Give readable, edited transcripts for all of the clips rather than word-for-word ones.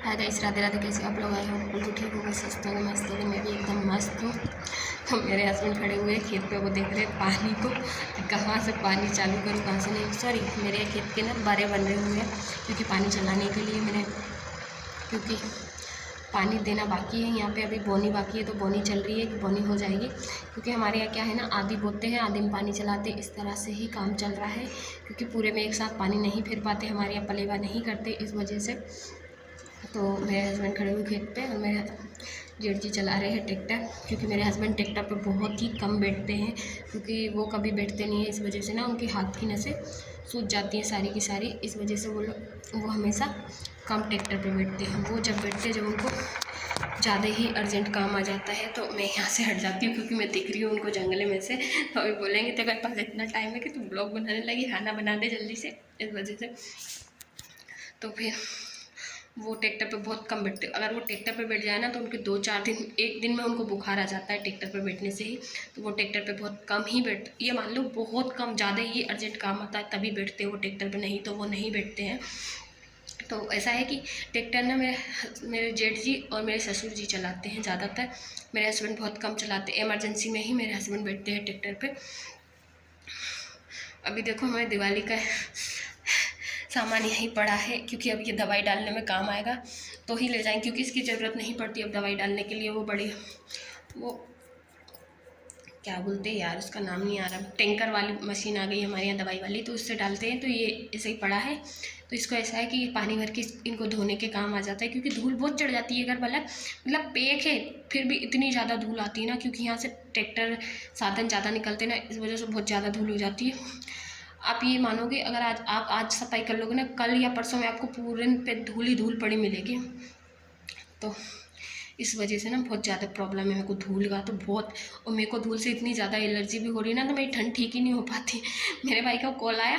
Hi guys, Radhe Radhe. कैसे आप लोग आए हो? बिल्कुल ठीक हो गए, स्वस्थ हो गए, मस्त हो गए। मैं भी एकदम मस्त हूँ। तो मेरे हस्बैंड खड़े हुए खेत पे, वो देख रहे पानी को, कहाँ से पानी चालू करूँ कहाँ से नहीं। सॉरी, मेरे खेत के ना बारे बन रहे हुए हैं क्योंकि पानी चलाने के लिए मैंने, क्योंकि पानी देना बाकी है यहाँ पे, अभी बोनी बाकी है। तो बोनी चल रही है कि बोनी हो जाएगी, क्योंकि हमारे यहाँ क्या है ना, आधी बोते हैं आधी में पानी चलाते, इस तरह से ही काम चल रहा है। क्योंकि पूरे में एक साथ पानी नहीं फेर पाते, हमारे यहाँ पलेवा नहीं करते, इस वजह से। तो मेरे हस्बैंड खड़े हुए खेत पे और मेरे जेठ जी चला रहे हैं ट्रैक्टर, क्योंकि मेरे हस्बैंड ट्रैक्टर पे बहुत ही कम बैठते हैं, क्योंकि वो कभी बैठते नहीं है। इस वजह से ना उनके हाथ की नसें सूज जाती हैं सारी की सारी, इस वजह से वो हमेशा कम ट्रैक्टर पे बैठते हैं। वो जब बैठते हैं, जब उनको ज़्यादा ही अर्जेंट काम आ जाता है, तो मैं यहाँ से हट जाती हूँ, क्योंकि मैं दिख रही हूँ उनको जंगले में से। तो अभी बोलेंगे तेरे पास इतना टाइम है कि तुम ब्लॉग बनाने लगी, खाना बना दे जल्दी से, इस वजह से। तो फिर वो ट्रैक्टर पे बहुत कम बैठते। अगर वो ट्रैक्टर पे बैठ जाए ना, तो उनके 2-4 दिन, एक दिन में उनको बुखार आ जाता है ट्रैक्टर पे बैठने से ही। तो वो ट्रैक्टर पे बहुत कम ही बैठ, ये मान लो बहुत कम, ज़्यादा ही अर्जेंट काम आता है तभी बैठते हैं वो ट्रैक्टर पे, नहीं तो वो नहीं बैठते हैं। तो ऐसा है कि ट्रैक्टर ना मेरे जेठ जी और मेरे ससुर जी चलाते हैं ज़्यादातर। मेरे हस्बैंड बहुत कम चलाते हैं, इमरजेंसी में ही मेरे हस्बैंड बैठते हैं ट्रैक्टर पर। अभी देखो हमारे दिवाली का सामान यहीं पड़ा है, क्योंकि अब ये दवाई डालने में काम आएगा तो ही ले जाएंगे, क्योंकि इसकी ज़रूरत नहीं पड़ती अब दवाई डालने के लिए। वो बड़ी, वो क्या बोलते हैं यार, उसका नाम नहीं आ रहा, टैंकर वाली मशीन आ गई हमारे यहाँ दवाई वाली, तो उससे डालते हैं। तो ये ऐसे ही पड़ा है। तो इसको ऐसा है कि पानी भर के इनको धोने के काम आ जाता है, क्योंकि धूल बहुत चढ़ जाती है। अगर मतलब पेक है फिर भी इतनी ज़्यादा धूल आती है ना, क्योंकि यहाँ से ट्रैक्टर साधन ज़्यादा निकलते ना, इस वजह से बहुत ज़्यादा धूल हो जाती है। आप ये मानोगे, अगर आज सफाई कर लोगे ना, कल या परसों में आपको पूरे पे धूल ही धूल पड़ी मिलेगी। तो इस वजह से ना बहुत ज़्यादा प्रॉब्लम है मेरे को धूल का, तो बहुत। और मेरे को धूल से इतनी ज़्यादा एलर्जी भी हो रही है ना, तो मेरी ठंड ठीक ही नहीं हो पाती। मेरे भाई का कॉल आया,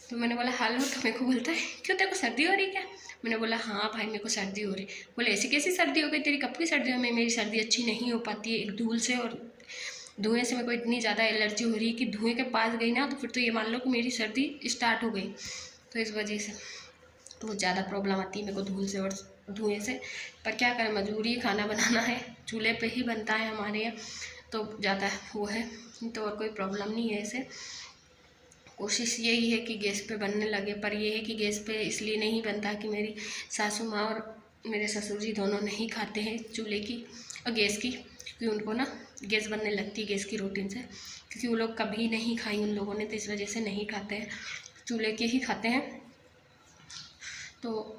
तो मैंने बोला हेलो, तो मेरे को बोलता है क्यों, तेरे को सर्दी हो रही क्या? मैंने बोला हाँ भाई, मेरे को सर्दी हो रही। बोले ऐसी कैसी सर्दी हो गई तेरी, कब की सर्दी हो? मेरी सर्दी अच्छी नहीं हो पाती है, एक धूल से और धुएं से मेरे को इतनी ज़्यादा एलर्जी हो रही है कि धुएं के पास गई ना, तो फिर तो ये मान लो कि मेरी सर्दी स्टार्ट हो गई। तो इस वजह से बहुत ज़्यादा प्रॉब्लम आती है मेरे को धूल से और धुएं से। पर क्या करें, मजबूरी है, खाना बनाना है, चूल्हे पे ही बनता है हमारे यहाँ, तो ज़्यादा वो है। तो और कोई प्रॉब्लम नहीं है ऐसे। कोशिश यही है कि गैस पे बनने लगे, पर ये है कि गैस पे इसलिए नहीं बनता कि मेरी सासू माँ और मेरे ससुर जी दोनों नहीं खाते हैं चूल्हे की और गैस की, क्योंकि उनको ना गैस बनने लगती है गैस की रोटी से, क्योंकि वो लोग कभी नहीं खाई उन लोगों ने, तो इस वजह से नहीं खाते हैं, चूल्हे के ही खाते हैं। तो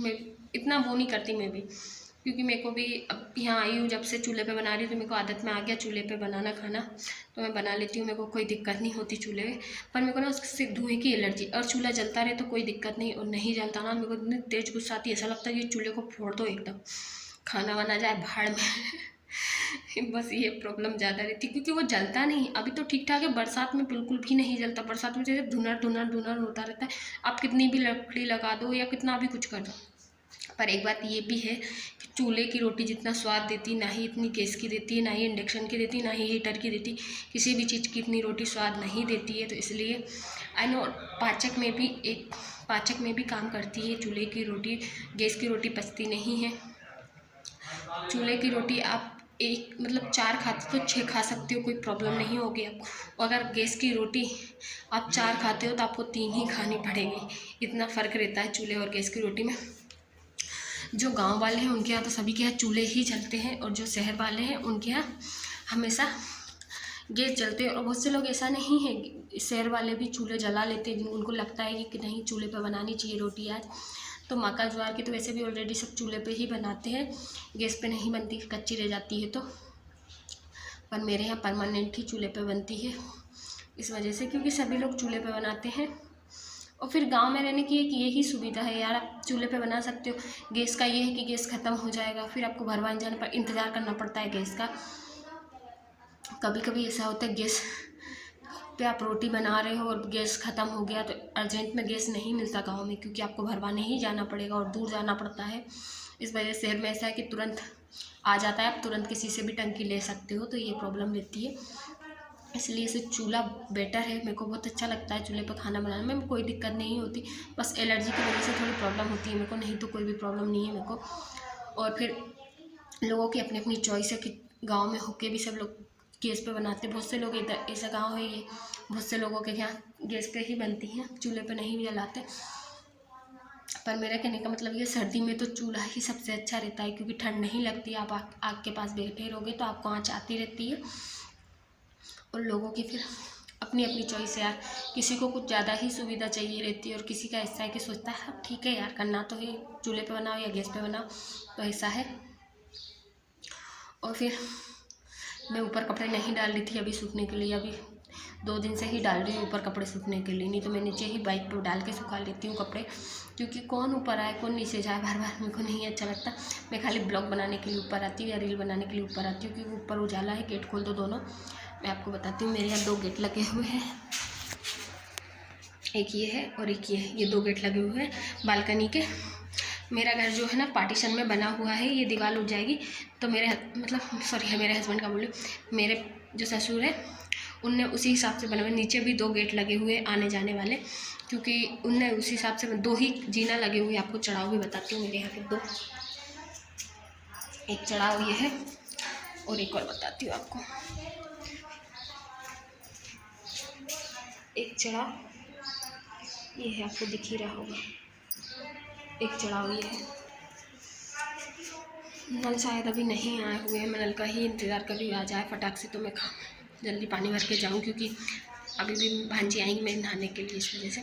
मैं इतना वो नहीं करती मैं भी, क्योंकि मेरे को भी अब यहाँ आई हूँ जब से चूल्हे पे बना रही हूँ, तो मेरे को आदत में आ गया चूल्हे पे बनाना खाना, तो मैं बना लेती हूँ, मेरे को कोई दिक्कत नहीं होती चूल्हे में। पर मेरे को ना उससे धुएँ की एलर्जी, और चूल्हा जलता रहे तो कोई दिक्कत नहीं, और नहीं जलता ना, मेरे को इतनी तेज़ गुस्सा आती है, ऐसा लगता है कि चूल्हे को फोड़ दो एकदम, खाना बना जाए भाड़ में। बस ये प्रॉब्लम ज़्यादा रहती है, क्योंकि वो जलता नहीं। अभी तो ठीक ठाक है, बरसात में बिल्कुल भी नहीं जलता, बरसात में जैसे धुनर धुनर धुनर होता रहता है, आप कितनी भी लकड़ी लगा दो या कितना भी कुछ कर दो। पर एक बात ये भी है कि चूल्हे की रोटी जितना स्वाद देती, ना ही इतनी गैस की देती है, ना ही इंडक्शन की देती, ना ही हीटर की देती, किसी भी चीज़ की इतनी रोटी स्वाद नहीं देती है। तो इसलिए आई नो पाचक में भी काम करती है चूल्हे की रोटी, गैस की रोटी पचती नहीं है। चूल्हे की रोटी आप एक मतलब 4 खाते तो 6 खा सकते हो, कोई प्रॉब्लम नहीं होगी आपको। अगर गैस की रोटी आप 4 खाते हो तो आपको 3 ही खानी पड़ेगी, इतना फ़र्क रहता है चूल्हे और गैस की रोटी में। जो गांव वाले हैं उनके यहाँ तो सभी के यहाँ चूल्हे ही जलते हैं, और जो शहर वाले हैं उनके यहाँ हमेशा गैस जलते हैं। और बहुत से लोग ऐसा नहीं है, शहर वाले भी चूल्हे जला लेते हैं, उनको लगता है कि नहीं चूल्हे पर बनानी चाहिए रोटी आज। तो मक्का ज्वार की तो वैसे भी ऑलरेडी सब चूल्हे पे ही बनाते हैं, गैस पे नहीं बनती, कच्ची रह जाती है। तो पर मेरे यहाँ परमानेंट ही चूल्हे पे बनती है, इस वजह से, क्योंकि सभी लोग चूल्हे पे बनाते हैं। और फिर गांव में रहने की एक यही सुविधा है यार, आप चूल्हे पे बना सकते हो। गैस का ये है कि गैस ख़त्म हो जाएगा, फिर आपको भरवाने जाने पर इंतज़ार करना पड़ता है गैस का। कभी कभी ऐसा होता है गैस पे आप रोटी बना रहे हो और गैस ख़त्म हो गया, तो अर्जेंट में गैस नहीं मिलता गांव में, क्योंकि आपको भरवाने ही जाना पड़ेगा और दूर जाना पड़ता है। इस वजह से शहर में ऐसा है कि तुरंत आ जाता है, आप तुरंत किसी से भी टंकी ले सकते हो, तो ये प्रॉब्लम रहती है। इसलिए से चूल्हा बेटर है। मेरे को बहुत अच्छा लगता है चूल्हे पर खाना बनाने में, कोई दिक्कत नहीं होती। बस एलर्जी की वजह से थोड़ी प्रॉब्लम होती है मेरे को, नहीं तो कोई भी प्रॉब्लम नहीं है मेरे को। और फिर लोगों की अपनी अपनी चॉइस है कि गाँव में होके भी सब लोग गैस पे बनाते। बहुत से लोग इधर ऐसा गाँव है ये, बहुत से लोगों के यहाँ गैस पे ही बनती हैं, चूल्हे पे नहीं भी जलाते। पर मेरा कहने का मतलब ये, सर्दी में तो चूल्हा ही सबसे अच्छा रहता है, क्योंकि ठंड नहीं लगती। आप आग के पास बैठे रहोगे तो आपको आँच आती रहती है। और लोगों की फिर अपनी अपनी चॉइस है यार, किसी को कुछ ज़्यादा ही सुविधा चाहिए रहती है और किसी का ऐसा है कि सोचता है हाँ ठीक है यार, करना तो है, चूल्हे पे बनाओ या गैस पे बनाओ, तो ऐसा है। और फिर मैं ऊपर कपड़े नहीं डाल रही थी अभी सूखने के लिए, अभी 2 दिन से ही डाल रही हूँ ऊपर कपड़े सूखने के लिए, नहीं तो मैं नीचे ही बाइक पर डाल के सुखा लेती हूँ कपड़े, क्योंकि कौन ऊपर आए कौन नीचे जाए बार बार, मेरे को नहीं अच्छा लगता। मैं खाली ब्लॉग बनाने के लिए ऊपर आती हूँ या रील बनाने के लिए ऊपर आती हूँ, क्योंकि ऊपर उजाला है, गेट खोल दो दोनों। मैं आपको बताती हूँ, मेरे यहाँ 2 गेट लगे हुए हैं, एक ये है और एक ये है, ये 2 गेट लगे हुए हैं बालकनी के। मेरा घर जो है ना पार्टीशन में बना हुआ है, ये दीवार उठ जाएगी तो मेरे हस्बैंड का बोले, मेरे जो ससुर है उनने उसी हिसाब से बना हुआ। नीचे भी 2 गेट लगे हुए आने जाने वाले, क्योंकि उनने उसी हिसाब से 2 ही जीना लगे हुए। आपको चढ़ाव भी बताती हूँ, मेरे यहाँ के 2, एक चढ़ाव ये है और एक और बताती हूँ आपको, एक चढ़ाव ये है, आपको दिख ही रहा होगा, एक चढ़ाव ये है। नल शायद अभी नहीं आए हुए हैं, मैं नल का ही इंतज़ार कर रही हूँ, आ जाए फटाक से तो मैं जल्दी पानी भर के जाऊँ, क्योंकि अभी भी भांजी आएंगी मेरे नहाने के लिए, इस वजह से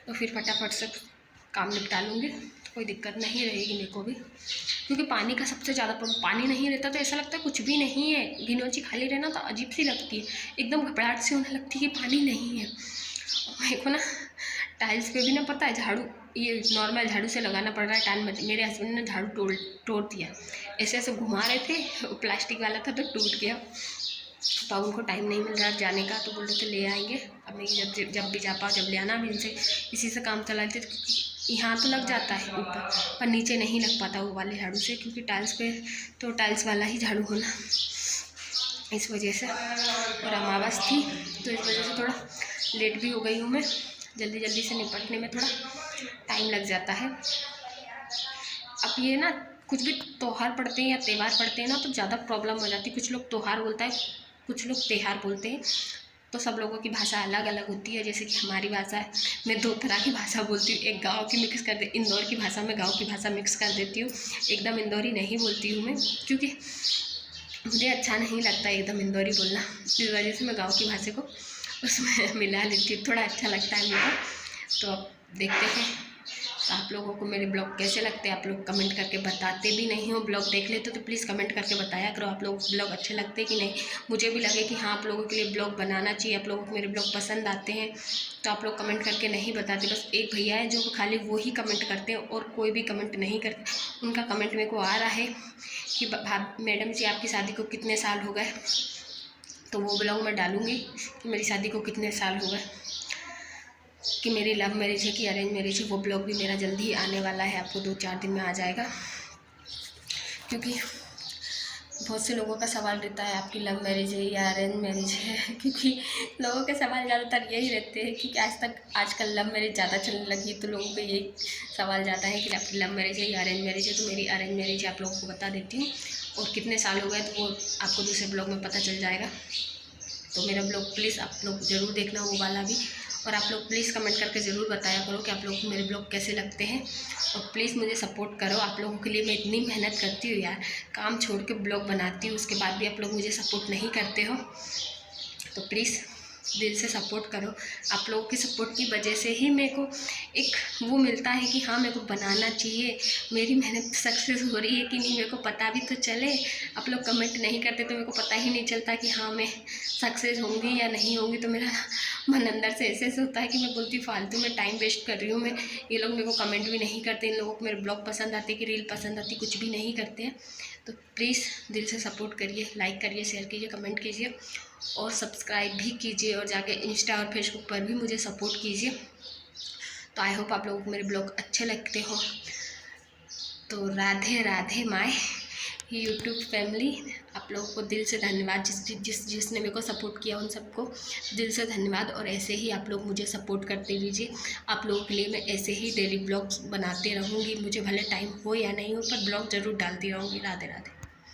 तो फिर फटाफट से काम निपटा लूँगी, कोई दिक्कत नहीं रहेगी मेरे को भी। क्योंकि पानी का सबसे ज़्यादा प्रॉब्लम, पानी नहीं रहता तो ऐसा लगता है कुछ भी नहीं है, गिनौची खाली रहना तो अजीब सी लगती है, एकदम घबराहट सी होने लगती है कि पानी नहीं है। मेरे को ना टाइल्स पे भी ना पता है झाड़ू, ये नॉर्मल झाड़ू से लगाना पड़ रहा है टाइल में। मेरे हस्बैंड ने झाड़ू तोड़ दिया, ऐसे ऐसे घुमा रहे थे, प्लास्टिक वाला था तो टूट गया। तो अब उनको टाइम नहीं मिल रहा जाने का, तो बोल रहे थे ले आएंगे। अब मैं जब भी जा पाओ जब ले आना, मैं इनसे इसी से काम चला लेते, यहाँ तो लग जाता है ऊपर पर नीचे नहीं लग पाता वो वाले झाड़ू से, क्योंकि टाइल्स पे तो टाइल्स वाला ही झाड़ू होना, इस वजह से। और अमावस थी तो इस वजह से थोड़ा लेट भी हो गई हूँ मैं, जल्दी जल्दी से निपटने में थोड़ा टाइम लग जाता है। अब ये ना कुछ भी त्यौहार पड़ते हैं या त्यौहार पड़ते हैं ना तो ज़्यादा प्रॉब्लम हो जाती है। कुछ लोग त्यौहार बोलता है, कुछ लोग त्यौहार बोलते हैं, तो सब लोगों की भाषा अलग अलग होती है। जैसे कि हमारी भाषा है, मैं 2 तरह की भाषा बोलती हूँ, एक गाँव की मिक्स कर दे, इंदौर की भाषा में गाँव की भाषा मिक्स कर देती हूँ, एकदम इंदौरी नहीं बोलती हूँ मैं, क्योंकि मुझे अच्छा नहीं लगता एकदम इंदौरी बोलना, इस वजह से मैं गाँव की भाषा को उसमें मिला लेती हूँ, थोड़ा अच्छा लगता है मेरे को। तो अब देखते हैं तो आप लोगों को मेरे ब्लॉग कैसे लगते हैं, आप लोग कमेंट करके बताते भी नहीं हो। ब्लॉग देख लेते तो प्लीज़ कमेंट करके बताया करो, आप लोग ब्लॉग अच्छे लगते हैं कि नहीं, मुझे भी लगे कि हाँ आप लोगों के लिए ब्लॉग बनाना चाहिए, आप लोगों को मेरे ब्लॉग पसंद आते हैं। तो आप लोग कमेंट करके नहीं बताते, बस एक भैया है जो खाली वो ही कमेंट करते हैं और कोई भी कमेंट नहीं करते। उनका कमेंट मेरे को आ रहा है कि मैडम जी आपकी शादी को कितने साल हो गए, तो वो ब्लॉग मैं डालूँगी कि मेरी शादी को कितने साल हो गए, कि मेरी लव मैरिज है कि अरेंज मैरिज है। वो ब्लॉग भी मेरा जल्दी ही आने वाला है, आपको 2-4 दिन में आ जाएगा। क्योंकि बहुत से लोगों का सवाल रहता है आपकी लव मैरिज है या अरेंज मैरिज है, क्योंकि लोगों के सवाल ज़्यादातर यही रहते हैं, क्योंकि आजकल लव मैरिज ज़्यादा चलने लगी है, तो लोगों को यही सवाल जाता है कि आपकी लव मैरिज है या अरेंज मैरिज है। तो मेरी अरेंज मैरिज है, आप लोगों को बता देती हूँ, और कितने साल हो गए तो वो आपको दूसरे ब्लॉग में पता चल जाएगा। तो मेरा ब्लॉग प्लीज़ आप लोग ज़रूर देखना वो वाला भी, और आप लोग प्लीज़ कमेंट करके ज़रूर बताया करो कि आप लोगों को मेरे ब्लॉग कैसे लगते हैं, और प्लीज़ मुझे सपोर्ट करो। आप लोगों के लिए मैं इतनी मेहनत करती हूँ यार, काम छोड़ के ब्लॉग बनाती हूँ, उसके बाद भी आप लोग मुझे सपोर्ट नहीं करते हो, तो प्लीज़ दिल से सपोर्ट करो। आप लोगों की सपोर्ट की वजह से ही मेरे को एक वो मिलता है कि हाँ मेरे को बनाना चाहिए, मेरी मेहनत सक्सेस हो रही है कि नहीं मेरे को पता भी तो चले। आप लोग कमेंट नहीं करते तो मेरे को पता ही नहीं चलता कि हाँ मैं सक्सेस होंगी या नहीं होंगी। तो मेरा मन अंदर से ऐसे होता है कि मैं बोलती फालतू में टाइम वेस्ट कर रही हूँ मैं, ये लोग मेरे को कमेंट भी नहीं करते, इन लोगों को मेरे ब्लॉग पसंद आते कि रील पसंद आती, कुछ भी नहीं करते हैं। तो प्लीज़ दिल से सपोर्ट करिए, लाइक करिए, शेयर कीजिए, कमेंट कीजिए और सब्सक्राइब भी कीजिए, और जाके इंस्टा और फेसबुक पर भी मुझे सपोर्ट कीजिए। तो आई होप आप लोगों को मेरे ब्लॉग अच्छे लगते हो। तो Radhe Radhe my, YouTube family, आप लोगों को दिल से धन्यवाद, जिसने मेरे को सपोर्ट किया उन सबको दिल से धन्यवाद। और ऐसे ही आप लोग मुझे सपोर्ट करते रहिए। आप लोगों के लिए मैं ऐसे ही डेली ब्लॉग बनाते रहूँगी, मुझे भले टाइम हो या नहीं हो, पर ब्लॉग ज़रूर डालती रहूँगी। राधे राधे।